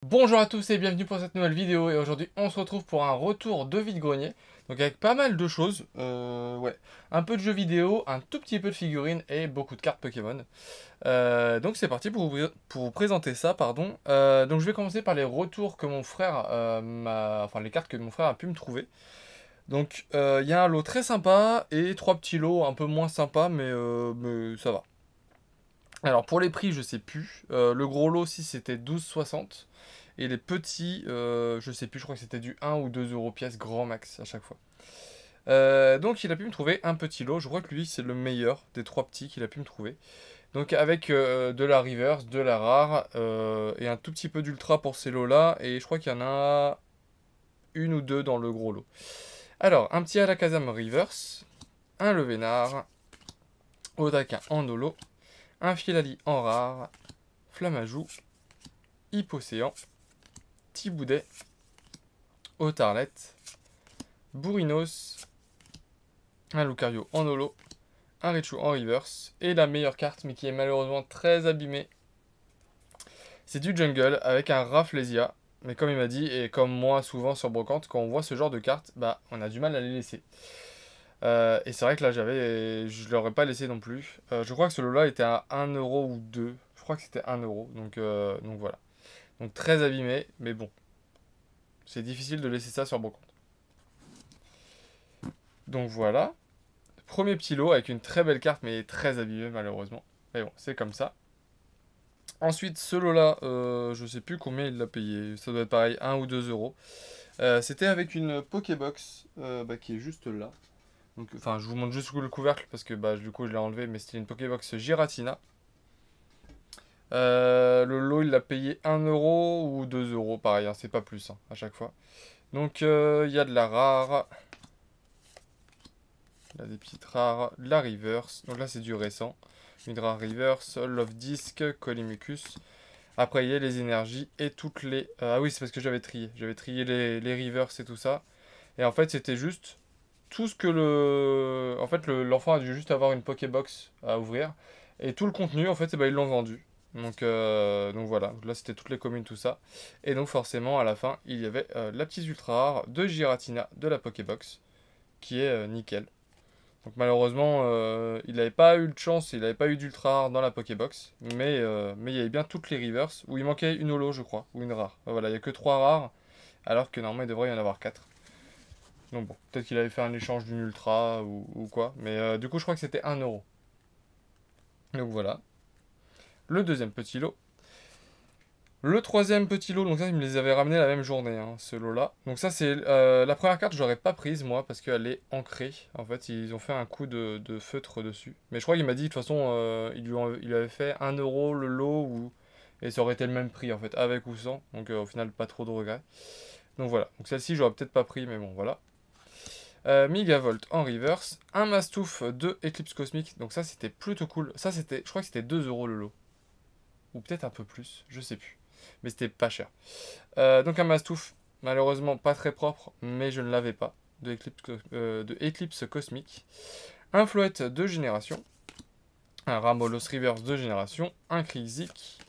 Bonjour à tous et bienvenue pour cette nouvelle vidéo et aujourd'hui on se retrouve pour un retour de vide-grenier. Donc avec pas mal de choses, ouais, un peu de jeux vidéo, un tout petit peu de figurines et beaucoup de cartes Pokémon. Donc c'est parti pour vous présenter ça, pardon. Donc je vais commencer par les retours que mon frère enfin les cartes que mon frère a pu me trouver. Donc il y a un lot très sympa et trois petits lots un peu moins sympas mais ça va. Alors pour les prix je sais plus. Le gros lot aussi c'était 12,60. Et les petits, je sais plus, je crois que c'était du 1 ou 2 euros pièce grand max à chaque fois. Donc il a pu me trouver un petit lot, je crois que lui c'est le meilleur des trois petits qu'il a pu me trouver. Donc avec de la reverse, de la rare et un tout petit peu d'ultra pour ces lots là. Et je crois qu'il y en a une ou deux dans le gros lot. Alors un petit Alakazam reverse, un Levénard, Odaka en holo, un Filali en rare, Flamajou, Hippocéan, Tiboudet, Otarlet, Bourrinos, un Lucario en holo, un Raichu en reverse, et la meilleure carte, mais qui est malheureusement très abîmée, c'est du jungle avec un Rafflesia. Mais comme il m'a dit, et comme moi souvent sur Brocante, quand on voit ce genre de cartes, bah on a du mal à les laisser. Et c'est vrai que là je l'aurais pas laissé non plus. Je crois que ce lot-là était à 1 euro ou 2. Je crois que c'était 1 euro, donc voilà. Donc très abîmé, mais bon, c'est difficile de laisser ça sur Brocante. Donc voilà. Premier petit lot avec une très belle carte, mais très abîmée malheureusement. Mais bon, c'est comme ça. Ensuite, ce lot-là, je sais plus combien il l'a payé. Ça doit être pareil, 1 ou 2 euros. C'était avec une Pokébox qui est juste là. Donc, enfin, je vous montre juste le couvercle parce que du coup je l'ai enlevé, mais c'était une Pokébox Giratina. Le lot, il l'a payé 1 euro ou 2 euros, pareil, hein, c'est pas plus hein, à chaque fois. Donc, il y a de la rare, il y a des petites rares, de la reverse. Donc là, c'est du récent. Une rare reverse, Love Disc, Colimucus. Après, il y a les énergies et toutes les... ah oui, c'est parce que j'avais trié. J'avais trié les rivers et tout ça. Et en fait, c'était juste tout ce que le... En fait, l'enfant a dû juste avoir une Pokébox à ouvrir. Et tout le contenu, en fait, ils l'ont vendu. Donc voilà. Là, c'était toutes les communes, tout ça. Et donc forcément, à la fin, il y avait la petite ultra rare de Giratina de la Pokébox. Qui est nickel. Donc malheureusement, il n'avait pas eu de chance, il n'avait pas eu d'ultra rare dans la Pokébox, mais il y avait bien toutes les reverse, où il manquait une holo, je crois, ou une rare. Voilà, il n'y a que 3 rares, alors que normalement il devrait y en avoir 4. Donc bon, peut-être qu'il avait fait un échange d'une ultra ou quoi, mais du coup je crois que c'était 1 euro. Donc voilà. Le deuxième petit lot. Le troisième petit lot, donc ça, ils me les avaient ramenés la même journée, hein, ce lot-là. Donc ça, c'est la première carte, j'aurais pas prise, moi, parce qu'elle est ancrée. En fait, ils ont fait un coup de feutre dessus. Mais je crois qu'il m'a dit, de toute façon, il avait fait 1 euro le lot, et ça aurait été le même prix, en fait, avec ou sans. Donc au final, pas trop de regrets. Donc voilà. Donc celle-ci, j'aurais peut-être pas pris, mais bon, voilà. Megavolt en reverse. Un Mastouf de Eclipse Cosmique. Donc ça, c'était plutôt cool. Ça, c'était, je crois que c'était 2 euros le lot. Ou peut-être un peu plus, je sais plus. Mais c'était pas cher. Donc un Mastouf, malheureusement pas très propre, mais je ne l'avais pas, de Eclipse Cosmique. Un Floette de génération, un Ramolos Reverse de génération, un Krizik,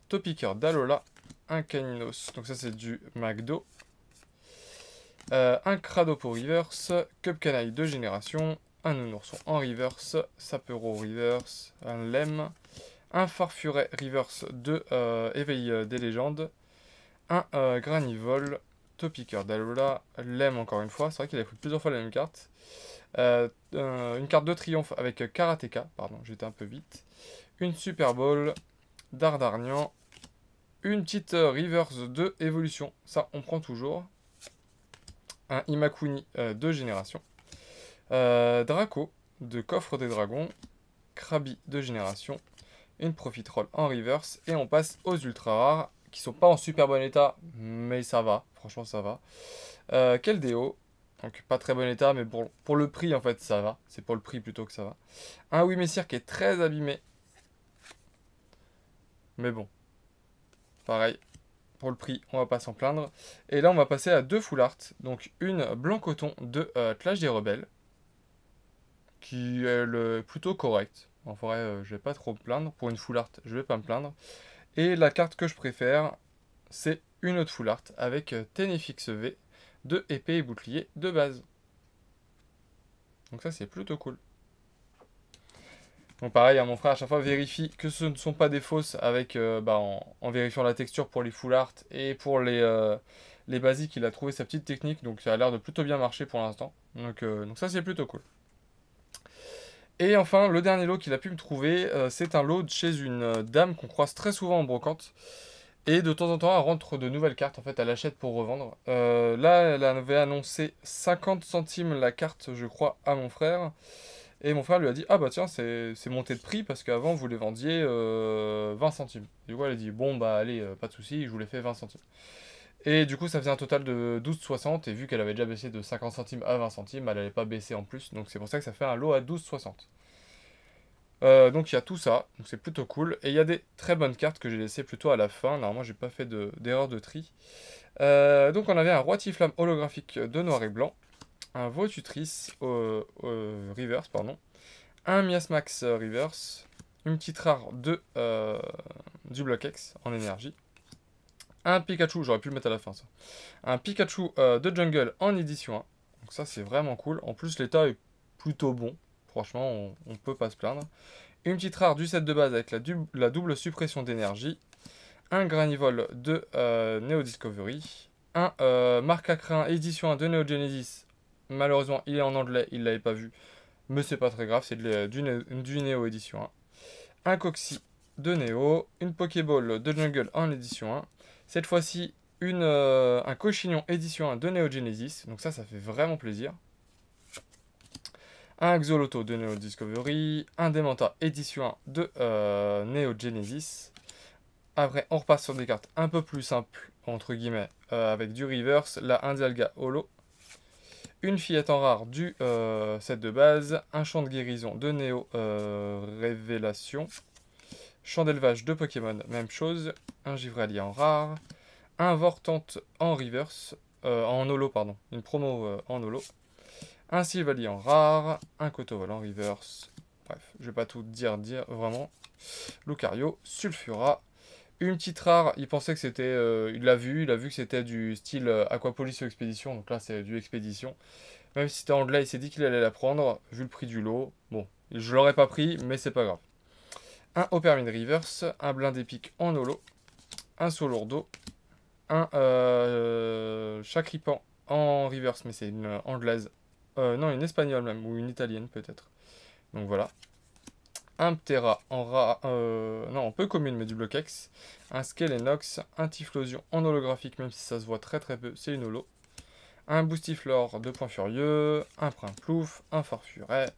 Topiqueur d'Alola, un Caninos, donc ça c'est du McDo, un Cradopo Reverse, Cupcanaille de génération, un Nounourson en Reverse, Sapero Reverse, un Lem, un Farfuret Reverse de Éveil des légendes, un Granivol, Topiqueur d'Alola, Lem encore une fois, c'est vrai qu'il a pris plusieurs fois la même carte. Une carte de triomphe avec Karateka, pardon, j'étais un peu vite. Une Super Bowl, Dardarnian, une petite Reverse de évolution, ça on prend toujours. Un Imakuni de génération. Draco de coffre des dragons, Krabi de génération, une Profitroll en reverse, et on passe aux ultra rares, qui sont pas en super bon état, mais ça va, franchement ça va. Keldeo, donc pas très bon état, mais pour le prix en fait ça va, c'est pour le prix plutôt que ça va. Un Wimessir qui est très abîmé, mais bon, pareil, pour le prix on va pas s'en plaindre. Et là on va passer à deux full art, donc une blanc coton de Clash des Rebelles, qui est plutôt correct. En vrai, je vais pas trop me plaindre. Pour une full art, je vais pas me plaindre. Et la carte que je préfère, c'est une autre full art avec Ténéfix V, 2 épées et boucliers de base. Donc ça c'est plutôt cool. Donc pareil, à mon frère à chaque fois vérifie que ce ne sont pas des fausses avec, en vérifiant la texture pour les full art et pour les basiques, il a trouvé sa petite technique, donc ça a l'air de plutôt bien marcher pour l'instant. Donc ça c'est plutôt cool. Et enfin, le dernier lot qu'il a pu me trouver, c'est un lot de chez une dame qu'on croise très souvent en brocante. Et de temps en temps, elle rentre de nouvelles cartes, en fait, elle achète pour revendre. Là, elle avait annoncé 50 centimes la carte, je crois, à mon frère. Et mon frère lui a dit, ah bah tiens, c'est monté de prix parce qu'avant, vous les vendiez 20 centimes. Du coup, elle a dit, bon bah allez, pas de souci, je vous les fais 20 centimes. Et du coup, ça faisait un total de 12,60. Et vu qu'elle avait déjà baissé de 50 centimes à 20 centimes, elle n'allait pas baisser en plus. Donc c'est pour ça que ça fait un lot à 12,60. Donc il y a tout ça, donc c'est plutôt cool. Et il y a des très bonnes cartes que j'ai laissées plutôt à la fin. Normalement, j'ai pas fait d'erreur de tri. Donc on avait un roi Tiflamme holographique de noir et blanc, un Votutrice reverse, pardon, un Miasmax reverse, une petite rare de du bloc X en énergie, un Pikachu, j'aurais pu le mettre à la fin ça, un Pikachu de jungle en édition 1. Donc ça c'est vraiment cool. En plus l'état est plutôt bon. Franchement, on peut pas se plaindre. Une petite rare du set de base avec la double suppression d'énergie. Un Granivol de Neo Discovery. Un Marcacrin édition 1 de Neo Genesis. Malheureusement, il est en anglais, il l'avait pas vu. Mais c'est pas très grave, c'est du Neo édition 1. Un Coxy de Neo. Une Pokéball de Jungle en édition 1. Cette fois-ci, un Cochignon édition 1 de Neo Genesis. Donc ça fait vraiment plaisir. Un Axoloto de Neo Discovery, un Dementa édition 1 de Neo Genesis. Après, on repasse sur des cartes un peu plus simples, entre guillemets, avec du reverse, la Indialga Holo, une fillette en rare du set de base, un champ de guérison de Neo Révélation, champ d'élevage de Pokémon, même chose, un Givralier en rare, un Vortante en reverse, en holo, pardon, une promo en holo, un Sylvalier en rare, un Cotovol en reverse. Bref, je vais pas tout dire vraiment. Lucario, Sulfura. Une petite rare, il pensait que c'était... il a vu que c'était du style Aquapolis ou Expédition. Donc là, c'est du Expédition. Même si c'était anglais, il s'est dit qu'il allait la prendre, vu le prix du lot. Bon, je l'aurais pas pris, mais c'est pas grave. Un Opermine Reverse, un Blind épique en holo, un Solourdo, un Chakripan en reverse, mais c'est une anglaise. Non, une espagnole même, ou une italienne peut-être. Donc voilà. Un Ptera en peu commune, mais du bloc X. Un Skelenox, un Typhlosion en holographique, même si ça se voit très très peu, c'est une holo. Un Boostiflore de Point Furieux, un Prinplouf, un Farfuret,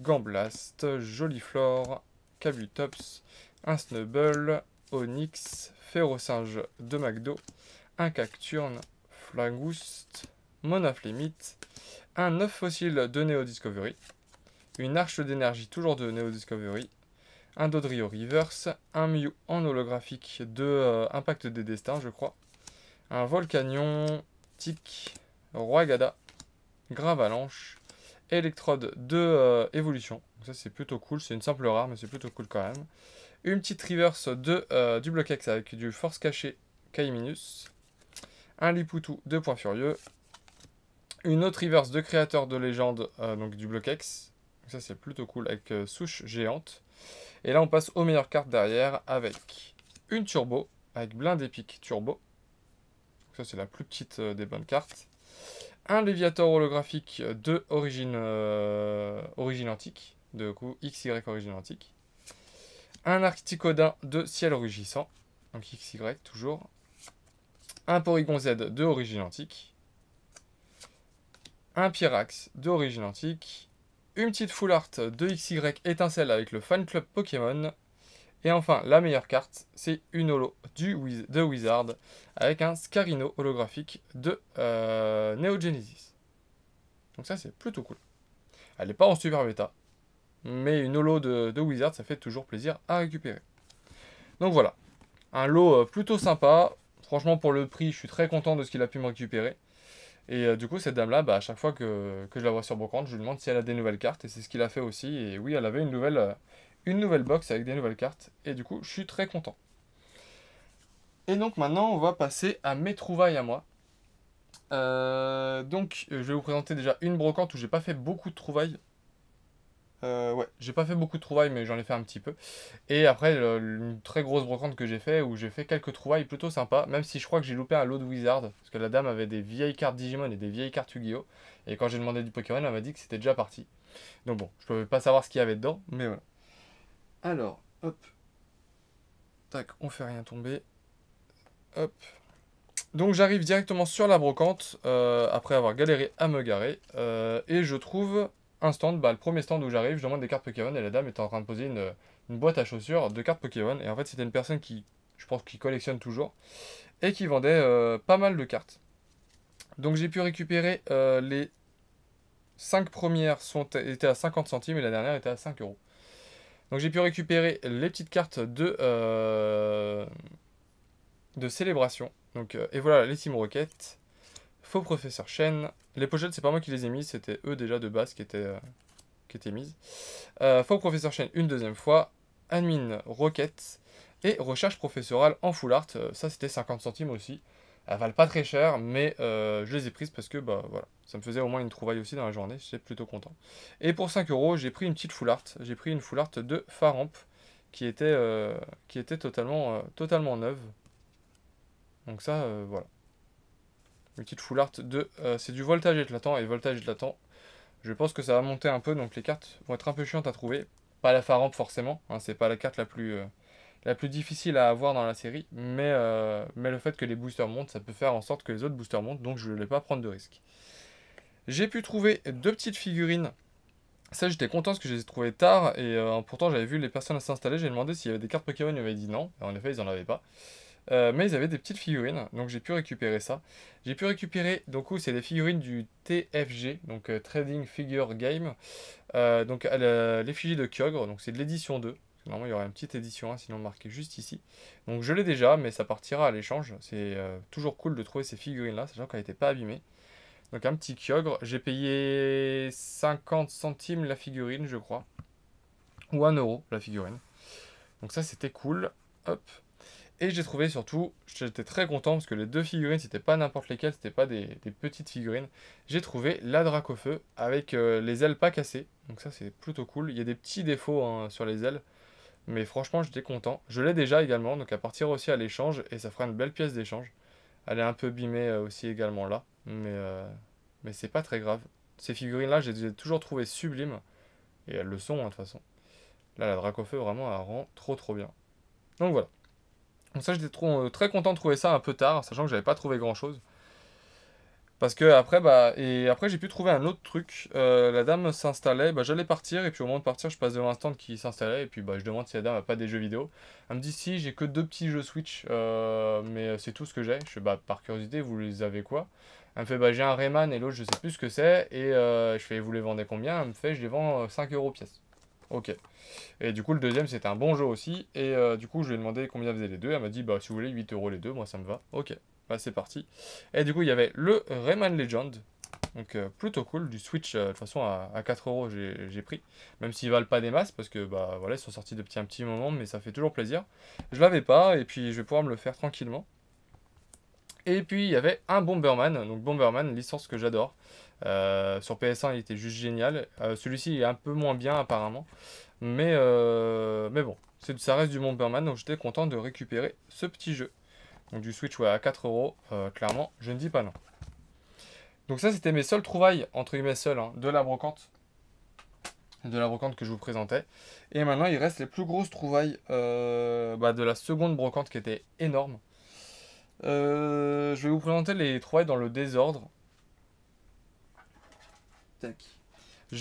Gamblast, Joliflore, Kabutops, un Snubble, Onyx, Férocinge de McDo, un Cacturne, Flagouste, Monaflémite, un œuf fossile de Neo Discovery, une arche d'énergie toujours de Neo Discovery, un Dodrio Reverse, un Mew en holographique de Impact des Destins, je crois, un Volcanion, Tic, Roi Gada, Gravalanche, Electrode de Évolution. Donc ça c'est plutôt cool, c'est une simple rare mais c'est plutôt cool quand même. Une petite reverse du bloc X avec du Force Caché Kaiminus, un Lipoutou de Point Furieux, une autre reverse de créateur de légende, donc du bloc X. Donc ça c'est plutôt cool avec souche géante. Et là on passe aux meilleures cartes derrière avec une turbo, avec blind épique turbo. Donc ça c'est la plus petite des bonnes cartes. Un Léviator holographique de origine antique, de coup XY origine antique. Un Arcticodin de ciel rugissant, donc XY toujours. Un Porygon Z de origine antique. Un Pyrax de origine antique. Une petite full art de XY étincelle avec le fan club Pokémon. Et enfin, la meilleure carte, c'est une holo de Wizard avec un Scarino holographique de Neo Genesis. Donc ça, c'est plutôt cool. Elle n'est pas en super bêta, mais une holo de Wizard, ça fait toujours plaisir à récupérer. Donc voilà, un lot plutôt sympa. Franchement, pour le prix, je suis très content de ce qu'il a pu me récupérer. Et du coup, cette dame-là, à chaque fois que je la vois sur Brocante, je lui demande si elle a des nouvelles cartes. Et c'est ce qu'il a fait aussi. Et oui, elle avait une nouvelle box avec des nouvelles cartes. Et du coup, je suis très content. Et donc maintenant, on va passer à mes trouvailles à moi. Je vais vous présenter déjà une brocante où j'ai pas fait beaucoup de trouvailles. Ouais, j'ai pas fait beaucoup de trouvailles, mais j'en ai fait un petit peu. Et après, une très grosse brocante que j'ai fait, où j'ai fait quelques trouvailles plutôt sympas, même si je crois que j'ai loupé un lot de Wizard, parce que la dame avait des vieilles cartes Digimon et des vieilles cartes Yu-Gi-Oh! Et quand j'ai demandé du Pokémon, elle m'a dit que c'était déjà parti. Donc bon, je pouvais pas savoir ce qu'il y avait dedans, mais voilà. Alors, hop, tac, on fait rien tomber. Hop. Donc j'arrive directement sur la brocante, après avoir galéré à me garer, et je trouve un stand, le premier stand où j'arrive, je demande des cartes Pokémon, et la dame était en train de poser une boîte à chaussures de cartes Pokémon, et en fait c'était une personne qui, je pense, qui collectionne toujours, et qui vendait pas mal de cartes. Donc j'ai pu récupérer les 5 premières étaient à 50 centimes, et la dernière était à 5 euros. Donc j'ai pu récupérer les petites cartes de célébration. Donc, et voilà les Team Rocket. Faux professeur Shen. Les pochettes, c'est pas moi qui les ai mises, c'était eux déjà de base qui étaient mises. Faux professeur Shen une deuxième fois. Admin Rocket. Et recherche professorale en full art. Ça, c'était 50 centimes aussi. Elles valent pas très cher, mais je les ai prises parce que bah voilà, ça me faisait au moins une trouvaille aussi dans la journée. J'étais plutôt content. Et pour 5 euros, j'ai pris une petite full art. J'ai pris une full art de Faramp qui était totalement neuve. Donc ça, voilà. Une petite full art de... c'est du voltage éclatant, et voltage éclatant, je pense que ça va monter un peu, donc les cartes vont être un peu chiantes à trouver. Pas la Faramp forcément, hein, c'est pas la carte la plus difficile à avoir dans la série, mais le fait que les boosters montent, ça peut faire en sorte que les autres boosters montent, donc je ne vais pas prendre de risque. J'ai pu trouver deux petites figurines. Ça, j'étais content parce que je les ai trouvées tard, et pourtant j'avais vu les personnes s'installer, j'ai demandé s'il y avait des cartes Pokémon, ils m'avaient dit non, et en effet ils en avaient pas. Mais ils avaient des petites figurines, donc j'ai pu récupérer ça. J'ai pu récupérer, donc c'est des figurines du TFG, donc Trading Figure Game. Donc l'effigie de Kyogre, donc c'est de l'édition 2. Normalement il y aurait une petite édition 1, sinon marqué juste ici. Donc je l'ai déjà, mais ça partira à l'échange. C'est toujours cool de trouver ces figurines-là, sachant qu'elles n'étaient pas abîmées. Donc un petit Kyogre, j'ai payé 50 centimes la figurine, je crois. Ou 1 euro la figurine. Donc ça c'était cool. Hop. Et j'ai trouvé surtout, j'étais très content parce que les deux figurines, c'était pas n'importe lesquelles, c'était pas des petites figurines. J'ai trouvé la Dracofeu avec les ailes pas cassées. Donc ça c'est plutôt cool. Il y a des petits défauts hein, sur les ailes. Mais franchement j'étais content. Je l'ai déjà également, donc à partir aussi à l'échange. Et ça fera une belle pièce d'échange. Elle est un peu abîmée aussi également là. Mais c'est pas très grave. Ces figurines là, je les ai toujours trouvées sublimes. Et elles le sont hein, de toute façon. Là la Dracofeu vraiment elle rend trop bien. Donc voilà. Donc ça, j'étais très content de trouver ça un peu tard, sachant que j'avais pas trouvé grand chose. Parce que après, après j'ai pu trouver un autre truc. La dame s'installait, j'allais partir, et puis au moment de partir, je passe devant un stand qui s'installait, et puis je demande si la dame a pas des jeux vidéo. Elle me dit si, j'ai que deux petits jeux Switch, mais c'est tout ce que j'ai. Je fais par curiosité, vous les avez quoi? Elle me fait j'ai un Rayman et l'autre je sais plus ce que c'est, et je fais vous les vendez combien? Elle me fait je les vends 5 euros pièce. Ok. Et du coup, le deuxième, c'était un bon jeu aussi. Et du coup, je lui ai demandé combien faisaient les deux. Elle m'a dit, si vous voulez, 8 euros les deux, moi ça me va. Ok, c'est parti. Et du coup, il y avait le Rayman Legend. Donc, plutôt cool. Du Switch, de toute façon, à 4 euros, j'ai pris. Même s'ils valent pas des masses, parce que voilà, ils sont sortis depuis un petit moment, mais ça fait toujours plaisir. Je l'avais pas, et puis je vais pouvoir me le faire tranquillement. Et puis, il y avait un Bomberman. Donc, Bomberman, licence que j'adore. Sur PS1, il était juste génial. Celui-ci est un peu moins bien, apparemment. Mais bon, ça reste du Bomberman, donc j'étais content de récupérer ce petit jeu. Donc du Switch ouais, à 4 euros, clairement, je ne dis pas non. Donc ça, c'était mes seules trouvailles, entre guillemets seules, hein, de la brocante. De la brocante que je vous présentais. Et maintenant, il reste les plus grosses trouvailles de la seconde brocante qui était énorme. Je vais vous présenter les trouvailles dans le désordre. Tac. À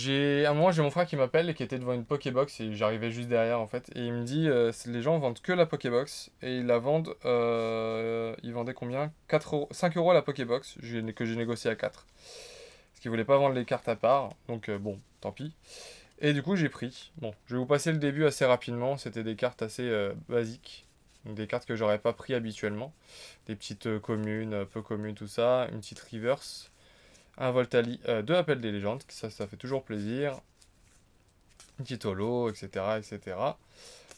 un moment, j'ai mon frère qui m'appelle et qui était devant une Pokébox et j'arrivais juste derrière en fait. Et il me dit les gens vendent que la Pokébox et ils la vendent. Ils vendaient combien 4 euros, 5 euros la Pokébox que j'ai négocié à 4. Parce qu'ils voulaient pas vendre les cartes à part. Donc bon, tant pis. Et du coup, j'ai pris. Bon, je vais vous passer le début assez rapidement. C'était des cartes assez basiques. Donc, des cartes que j'aurais pas pris habituellement. Des petites communes, peu communes, tout ça. Une petite reverse. Un Voltali, deux appels des légendes, ça fait toujours plaisir. Un petit holo, etc., etc.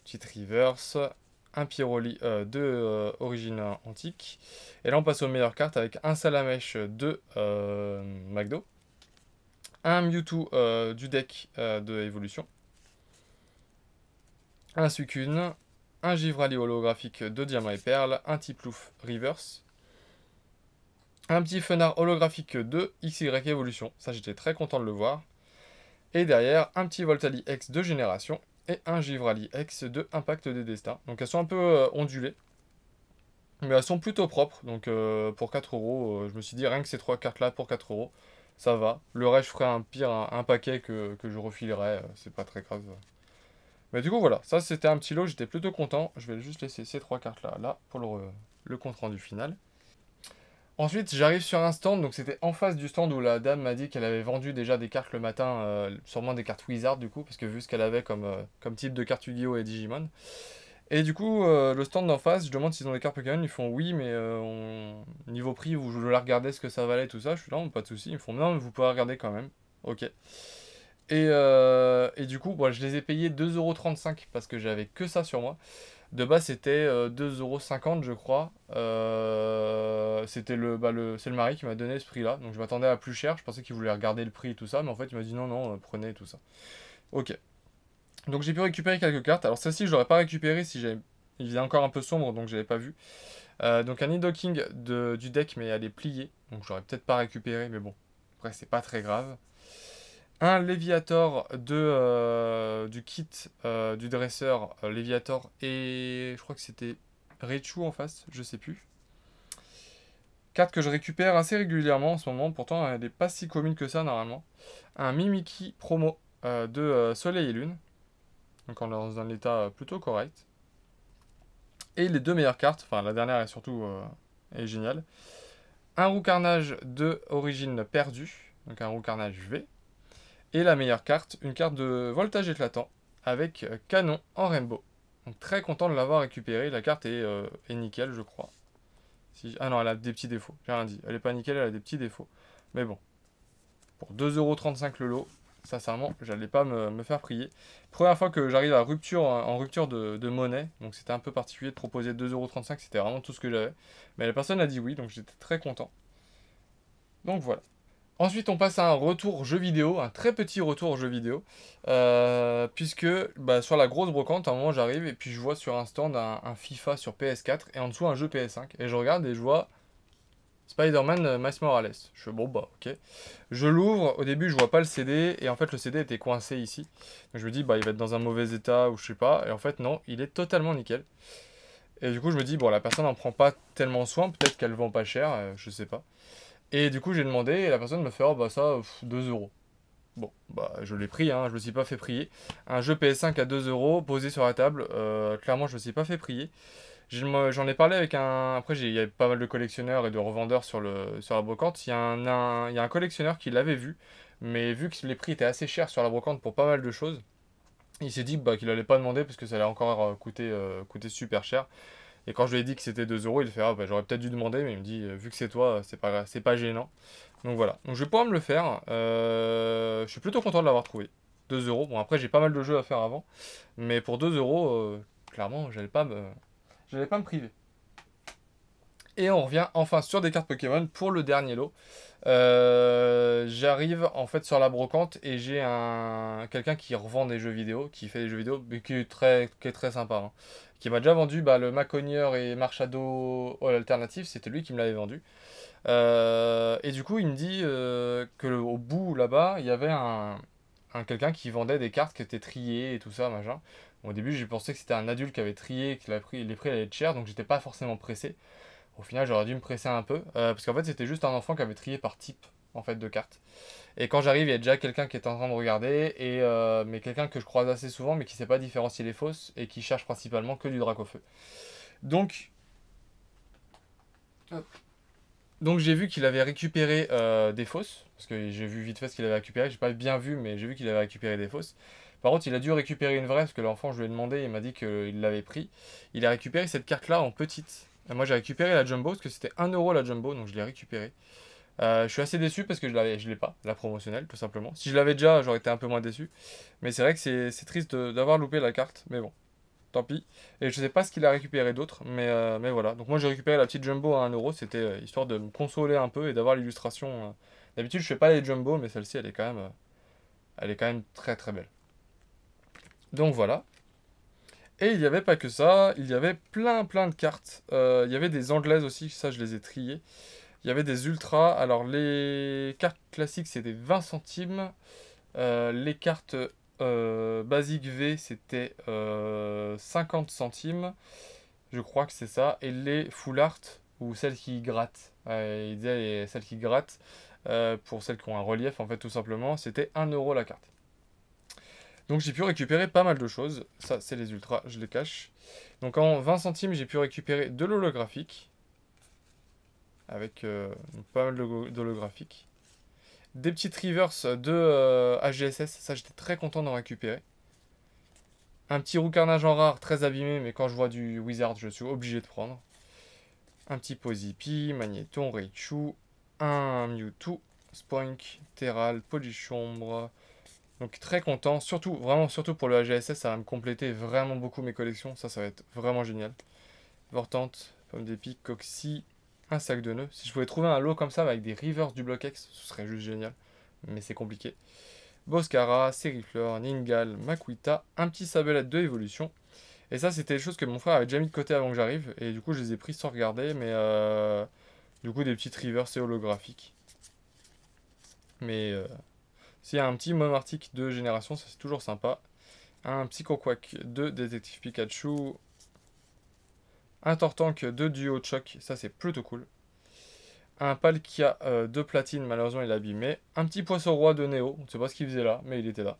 Petite reverse. un Pyroli de origine antique. Et là on passe aux meilleures cartes avec un Salamèche de McDo, un Mewtwo du deck de évolution, un Suicune, un Givrali holographique de Diamant et Perle, un Tiplouf Reverse, un petit Fenard holographique de XY évolution, ça j'étais très content de le voir. Et derrière, un petit Voltali X de génération et un Givrali X de Impact des Destins. Donc elles sont un peu ondulées, mais elles sont plutôt propres. Donc pour 4 euros, je me suis dit rien que ces 3 cartes là pour 4 euros, ça va. Le reste, je ferai un paquet que je refilerai, c'est pas très grave. Mais du coup, voilà, ça c'était un petit lot, j'étais plutôt content. Je vais juste laisser ces 3 cartes là pour le compte rendu final. Ensuite, j'arrive sur un stand, donc c'était en face du stand où la dame m'a dit qu'elle avait vendu déjà des cartes le matin, sûrement des cartes Wizard du coup, parce que vu ce qu'elle avait comme type de cartes Yu-Gi-Oh! Et Digimon. Et du coup, le stand d'en face, je demande s'ils ont des cartes Pokémon, ils font oui, mais niveau prix, vous voulez regarder ce que ça valait, tout ça, je suis là, pas de soucis, ils me font non, mais vous pouvez regarder quand même. Ok. Et du coup, bon, je les ai payés 2,35€ parce que j'avais que ça sur moi. De base, c'était 2,50€ je crois. C'était c'est le mari qui m'a donné ce prix-là. Donc je m'attendais à plus cher. Je pensais qu'il voulait regarder le prix et tout ça. Mais en fait, il m'a dit non, non, prenez tout ça. Ok. Donc j'ai pu récupérer quelques cartes. Alors celle-ci, je l'aurais pas récupérée si j'avais... Il est encore un peu sombre, donc je l'avais pas vu. Donc un Nidoking du deck, mais elle est pliée. Donc j'aurais peut-être pas récupéré, mais bon. Après, c'est pas très grave. Un Léviator du kit du dresseur Léviator et je crois que c'était Raichu en face, je sais plus. Carte que je récupère assez régulièrement en ce moment, pourtant elle n'est pas si commune que ça normalement. Un Mimikyu promo de Soleil et Lune, donc dans un état plutôt correct. Et les deux meilleures cartes, enfin la dernière est surtout est géniale. Un Roucarnage de origine perdue, donc un Roucarnage V. Et la meilleure carte, une carte de voltage éclatant avec canon en rainbow. Donc très content de l'avoir récupérée. La carte est nickel, je crois. Ah non, elle a des petits défauts. J'ai rien dit. Elle est pas nickel, elle a des petits défauts. Mais bon. Pour 2,35€ le lot, sincèrement, j'allais pas me faire prier. Première fois que j'arrive en rupture de monnaie. Donc c'était un peu particulier de proposer 2,35€. C'était vraiment tout ce que j'avais. Mais la personne a dit oui, donc j'étais très content. Donc voilà. Ensuite, on passe à un retour jeu vidéo, un très petit retour jeu vidéo, puisque sur la grosse brocante, à un moment j'arrive et puis je vois sur un stand un FIFA sur PS4 et en dessous un jeu PS5. Et je regarde et je vois Spider-Man Miles Morales. Je fais bon bah ok. Je l'ouvre, au début je vois pas le CD et en fait le CD était coincé ici. Donc je me dis il va être dans un mauvais état ou je sais pas. Et en fait non, il est totalement nickel. Et du coup je me dis bon la personne n'en prend pas tellement soin, peut-être qu'elle vend pas cher, je sais pas. Et du coup, j'ai demandé et la personne me fait oh bah ça, 2€. Bon, bah je l'ai pris, hein, je me suis pas fait prier. Un jeu PS5 à 2€ posé sur la table, clairement je me suis pas fait prier. J'en ai parlé avec un. Après, il y avait pas mal de collectionneurs et de revendeurs sur la brocante. Il y a un collectionneur qui l'avait vu, mais vu que les prix étaient assez chers sur la brocante pour pas mal de choses, il s'est dit qu'il allait pas demander parce que ça allait encore coûter super cher. Et quand je lui ai dit que c'était 2€, il fait ah bah j'aurais peut-être dû demander, mais il me dit vu que c'est toi, c'est pas gênant. Donc voilà. Donc je vais pouvoir me le faire. Je suis plutôt content de l'avoir trouvé. 2€. Bon après j'ai pas mal de jeux à faire avant, mais pour 2€, clairement j'allais pas me priver. Et on revient enfin sur des cartes Pokémon pour le dernier lot. J'arrive en fait sur la brocante et j'ai quelqu'un qui revend des jeux vidéo, qui fait des jeux vidéo, mais qui est très sympa. Hein. Qui m'a déjà vendu le Macogneur et Marshado alternatif, c'était lui qui me l'avait vendu. Et du coup, il me dit que au bout là-bas, il y avait quelqu'un qui vendait des cartes qui étaient triées et tout ça, machin. Bon, au début, j'ai pensé que c'était un adulte qui avait trié, que les prix allaient être chers, donc j'étais pas forcément pressé. Au final, j'aurais dû me presser un peu, parce qu'en fait, c'était juste un enfant qui avait trié par type en fait de cartes. Et quand j'arrive, il y a déjà quelqu'un qui est en train de regarder, mais quelqu'un que je croise assez souvent, mais qui sait pas différencier les fausses et qui cherche principalement que du Dracofeu. Donc, donc j'ai vu qu'il avait récupéré des fausses, parce que j'ai vu vite fait ce qu'il avait récupéré. J'ai pas bien vu, mais j'ai vu qu'il avait récupéré des fausses. Par contre, il a dû récupérer une vraie, parce que l'enfant, je lui ai demandé, il m'a dit qu'il l'avait pris. Il a récupéré cette carte-là en petite. Et moi, j'ai récupéré la Jumbo, parce que c'était 1€ la Jumbo, donc je l'ai récupérée. Je suis assez déçu parce que je l'ai pas, la promotionnelle, tout simplement. Si je l'avais déjà, j'aurais été un peu moins déçu. Mais c'est vrai que c'est triste d'avoir loupé la carte, mais bon. tant pis. Et je sais pas ce qu'il a récupéré d'autre, mais voilà. Donc moi j'ai récupéré la petite jumbo à 1€, c'était histoire de me consoler un peu et d'avoir l'illustration. D'habitude je fais pas les jumbo, mais celle-ci elle est quand même très très belle. Donc voilà. Et il n'y avait pas que ça, il y avait plein de cartes. Il y avait des anglaises aussi, ça je les ai triées. Il y avait des ultras. Alors les cartes classiques c'était 20 centimes. Les cartes basiques V c'était 50 centimes. Je crois que c'est ça. Et les full art, ou celles qui grattent. Il disait celles qui grattent. Pour celles qui ont un relief en fait tout simplement, c'était 1€ la carte. Donc j'ai pu récupérer pas mal de choses. Ça, c'est les ultras, je les cache. Donc en 20 centimes, j'ai pu récupérer de l'holographique. Avec pas mal d'holographique. Des petites reverse de AGSS. Ça, j'étais très content d'en récupérer. Un petit roucarnage en rare, très abîmé, mais quand je vois du Wizard, je suis obligé de prendre. Un petit Pozipi, Magnéton, Raichu. Un Mewtwo, Spoink, Terral, Polichombre. Donc très content, surtout, vraiment surtout pour le AGSS, ça va me compléter vraiment beaucoup mes collections, ça va être vraiment génial. Vortante, Pomme d'épic, Coxy, un sac de nœuds. Si je pouvais trouver un lot comme ça avec des reverse du bloc X, ce serait juste génial, mais c'est compliqué. Boscara, Serifleur, Ningal, Makuita, un petit Sablette de évolution. Et ça c'était des choses que mon frère avait déjà mis de côté avant que j'arrive, et du coup je les ai pris sans regarder, mais du coup des petites reverse et holographiques. Mais s'il y a un petit Momartic de génération, ça c'est toujours sympa. Un Psychoquack de Détective Pikachu. Un Tortank de Duo Choc, ça c'est plutôt cool. Un Palkia de platine, malheureusement il est abîmé. Un petit Poisson Roi de Neo, on ne sait pas ce qu'il faisait là, mais il était là.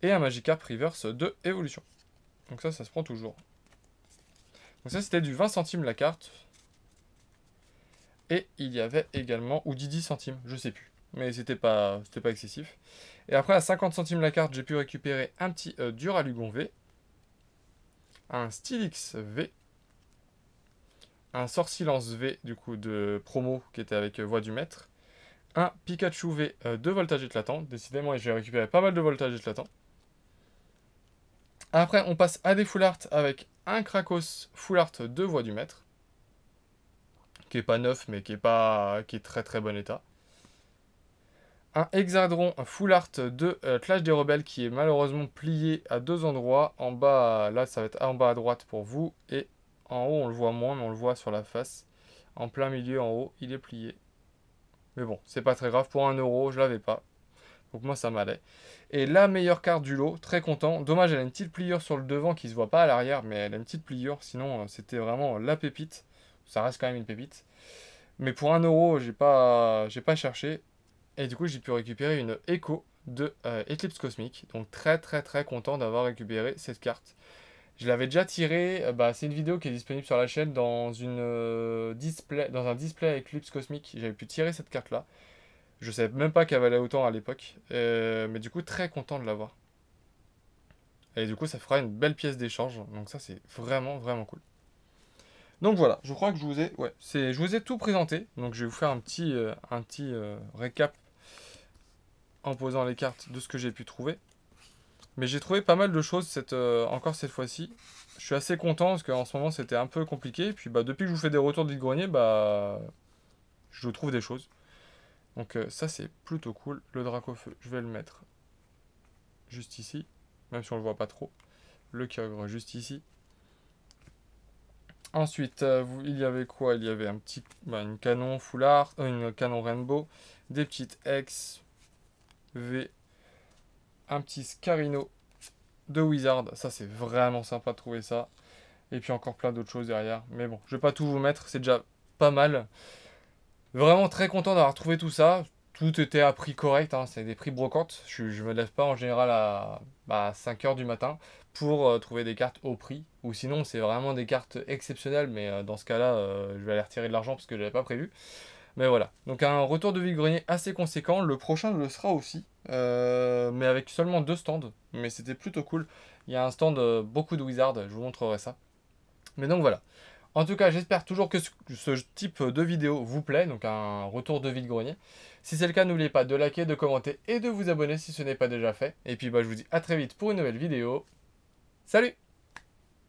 Et un Magikarp Reverse de Evolution. Donc ça se prend toujours. Donc ça c'était du 20 centimes la carte. Et il y avait également, ou 10 centimes, je sais plus. Mais c'était pas excessif. Et après, à 50 centimes la carte, j'ai pu récupérer un petit Duralugon V, un Stylix V, un Sortilance V, du coup, de promo, qui était avec Voix du Maître, un Pikachu V de voltage éclatant. Décidément, j'ai récupéré pas mal de voltage éclatant. Après, on passe à des full art avec un Krakos full art de Voix du Maître, qui est pas neuf, mais qui est très très bon état. Un Hexadron full art de Clash des Rebelles qui est malheureusement plié à deux endroits. En bas, là ça va être en bas à droite pour vous. Et en haut on le voit moins mais on le voit sur la face. En plein milieu en haut il est plié. Mais bon c'est pas très grave, pour 1€, je l'avais pas. Donc moi ça m'allait. Et la meilleure carte du lot, très content. Dommage elle a une petite pliure sur le devant qui se voit pas à l'arrière. Mais elle a une petite pliure, sinon c'était vraiment la pépite. Ça reste quand même une pépite. Mais pour 1€, j'ai pas cherché. Et du coup, j'ai pu récupérer une Echo de Eclipse Cosmique. Donc très content d'avoir récupéré cette carte. Je l'avais déjà tirée, c'est une vidéo qui est disponible sur la chaîne dans un display Eclipse Cosmique. J'avais pu tirer cette carte là. Je savais même pas qu'elle valait autant à l'époque. Mais du coup, très content de l'avoir. Et du coup, ça fera une belle pièce d'échange. Donc ça, c'est vraiment cool. Donc voilà, je crois que je vous ai tout présenté. Donc je vais vous faire un petit récap en posant les cartes de ce que j'ai pu trouver. Mais j'ai trouvé pas mal de choses encore cette fois-ci. Je suis assez content parce qu'en ce moment c'était un peu compliqué. Et puis depuis que je vous fais des retours de vide-grenier, je trouve des choses. Donc ça c'est plutôt cool. Le Dracofeu, je vais le mettre juste ici. Même si on le voit pas trop. Le Kyogre juste ici. Ensuite, il y avait quoi? Il y avait une canon full art, une canon rainbow, des petites X, V, un petit Scarino de Wizard. Ça, c'est vraiment sympa de trouver ça. Et puis encore plein d'autres choses derrière. Mais bon, je vais pas tout vous mettre, c'est déjà pas mal. Vraiment très content d'avoir trouvé tout ça. Tout était à prix correct, hein, c'est des prix brocantes. Je me lève pas en général à 5h du matin pour trouver des cartes au prix. Ou sinon, c'est vraiment des cartes exceptionnelles, mais dans ce cas-là, je vais aller retirer de l'argent parce que je l'avais pas prévu. Mais voilà, donc un retour de vide-grenier assez conséquent. Le prochain le sera aussi, mais avec seulement 2 stands. Mais c'était plutôt cool. Il y a un stand beaucoup de Wizard, je vous montrerai ça. Mais donc voilà. En tout cas, j'espère toujours que ce type de vidéo vous plaît, donc un retour de vide-grenier. Si c'est le cas, n'oubliez pas de liker, de commenter et de vous abonner si ce n'est pas déjà fait. Et puis je vous dis à très vite pour une nouvelle vidéo. Salut!